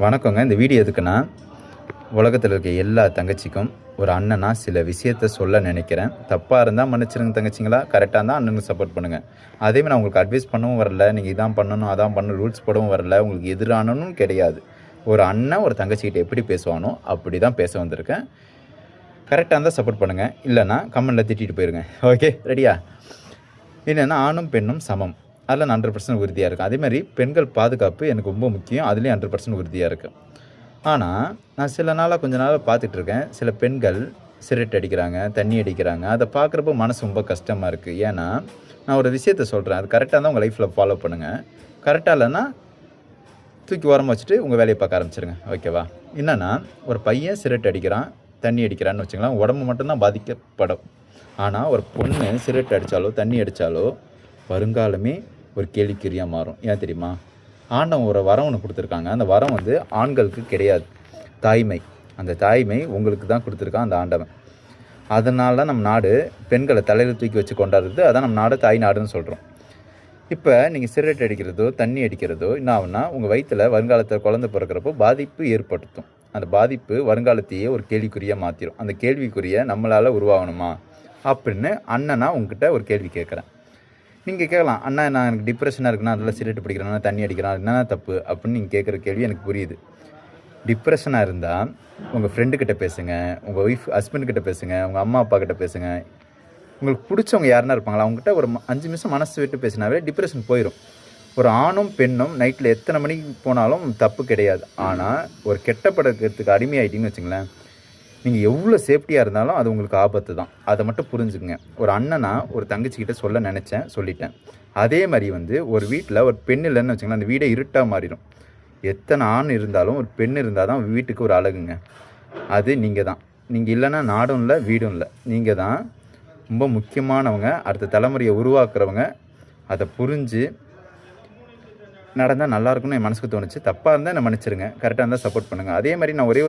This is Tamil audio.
வணக்கங்க. இந்த வீடியோ எதுக்குன்னா, உலகத்தில் இருக்க எல்லா தங்கச்சிக்கும் ஒரு அண்ணனா சில விஷயத்த சொல்ல நினைக்கிறேன். தப்பாக இருந்தால் மன்னிச்சிருங்க தங்கச்சிங்களா, கரெக்டாக இருந்தால் அண்ணனுக்கு சப்போர்ட் பண்ணுங்கள். அதேமாதிரி நான் உங்களுக்கு அட்வைஸ் பண்ணவும் வரல, நீங்கள் இதான் பண்ணணும் அதான் பண்ணணும் ரூல்ஸ் போடவும் வரல, உங்களுக்கு எதிரானனும் கிடையாது. ஒரு அண்ணன் ஒரு தங்கச்சிக்கிட்ட எப்படி பேசுவானோ அப்படி தான் பேச வந்திருக்கேன். கரெக்டாக இருந்தால் சப்போர்ட் பண்ணுங்கள், இல்லைன்னா கமெண்டில் திட்டிட்டு போயிருங்க. ஓகே, ரெடியா? என்னென்னா, ஆணும் பெண்ணும் சமம், அதில் நான் 100% உறுதியாக இருக்கேன். அதேமாதிரி பெண்கள் பாதுகாப்பு எனக்கு ரொம்ப முக்கியம், அதுலேயும் 100% உறுதியாக இருக்குது. ஆனால் நான் சில நாளாக கொஞ்ச நாளாக பார்த்துட்ருக்கேன், சில பெண்கள் சிகரெட் அடிக்கிறாங்க, தண்ணி அடிக்கிறாங்க. அதை பார்க்குறப்போ மனசு ரொம்ப கஷ்டமாக இருக்குது. ஏன்னா நான் ஒரு விஷயத்த சொல்கிறேன், அது கரெக்டாக இருந்தால் உங்கள் லைஃப்பில் ஃபாலோ பண்ணுங்கள், கரெக்டாக இல்லைன்னா தூக்கி ஓரமாக வச்சுட்டு உங்கள் வேலையை பார்க்க ஆரம்பிச்சிருங்க. ஓகேவா? என்னென்னா, ஒரு பையன் சிகரெட் அடிக்கிறான், தண்ணி அடிக்கிறான்னு வச்சுக்கலாம், உடம்பு மட்டும்தான் பாதிக்கப்படும். ஆனால் ஒரு பொண்ணு சிகரெட் அடித்தாலோ தண்ணி அடித்தாலோ வருங்காலமே ஒரு கேள்விக்குறியாக மாறும். ஏன் தெரியுமா? ஆண்டவன் ஒரு வரம் ஒன்று கொடுத்துருக்காங்க. அந்த வரம் வந்து ஆண்களுக்கு கிடையாது, தாய்மை. அந்த தாய்மை உங்களுக்கு தான் கொடுத்துருக்கான் அந்த ஆண்டவன். அதனால தான் நம்ம நாடு பெண்களை தலையில் தூக்கி வச்சு கொண்டாடுறது. அதான் நம்ம நாடு தாய் நாடுன்னு சொல்கிறோம். இப்போ நீங்கள் சிகரெட் அடிக்கிறதோ தண்ணி அடிக்கிறதோ என்ன ஆகுனா, உங்கள் வயிற்றில் வருங்காலத்தில் குழந்தை பிறக்கிறப்போ பாதிப்பு ஏற்படுத்தும். அந்த பாதிப்பு வருங்காலத்தையே ஒரு கேள்விக்குறியாக மாற்றிடும். அந்த கேள்விக்குறியை நம்மளால் உருவாகணுமா அப்படின்னு அண்ணனா உங்ககிட்ட ஒரு கேள்வி கேட்குறேன். நீங்கள் கேட்கலாம், அண்ணா நான் எனக்கு டிப்ரெஷனாக இருக்குன்னா அதில் சிகரெட் பிடிக்கிறேன்னா தண்ணி அடிக்கிறான் என்ன தப்பு அப்படின்னு நீங்கள் கேட்குற கேள்வி எனக்கு புரியுது. டிப்ரெஷனாக இருந்தால் உங்கள் ஃப்ரெண்டுக்கிட்ட பேசுங்க, உங்கள் ஒய்ஃப் ஹஸ்பண்ட்கிட்ட பேசுங்க, உங்கள் அம்மா அப்பா கிட்ட பேசுங்க. உங்களுக்கு பிடிச்சவங்க யாருன்னா இருப்பாங்களா, அவங்ககிட்ட ஒரு 5 நிமிஷம் மனசு விட்டு பேசினாவே டிப்ரெஷன் போயிடும். ஒரு ஆணும் பெண்ணும் நைட்டில் எத்தனை மணிக்கு போனாலும் தப்பு கிடையாது. ஆனால் ஒரு கெட்ட பழக்கத்துக்கு அடிமையாயிட்டிங்கன்னு வச்சுங்களேன், நீங்கள் எவ்வளோ சேஃப்டியாக இருந்தாலும் அது உங்களுக்கு ஆபத்து தான். அதை மட்டும் புரிஞ்சுக்குங்க. ஒரு அண்ணனா ஒரு தங்கச்சிக்கிட்ட சொல்ல நினச்சேன், சொல்லிட்டேன். அதே மாதிரி வந்து ஒரு வீட்டில் ஒரு பெண் இல்லைன்னு வச்சுங்களேன், அந்த வீடே இருட்டாக மாறிடும். எத்தனை ஆண் இருந்தாலும் ஒரு பெண் இருந்தால் தான் வீட்டுக்கு ஒரு அழகுங்க. அது நீங்கள் தான். நீங்கள் இல்லைன்னா நாடும் இல்லை வீடும் இல்லை. நீங்கள் தான் ரொம்ப முக்கியமானவங்க, அடுத்த தலைமுறையை உருவாக்குறவங்க. அதை புரிஞ்சு நடந்தால் நல்லாயிருக்குன்னு என் மனசுக்கு தோணுச்சு. தப்பாக இருந்தால் என்னை மன்னிச்சிருங்க, கரெக்டாக இருந்தால் சப்போர்ட் பண்ணுங்கள். அதே மாதிரி நான் ஒரே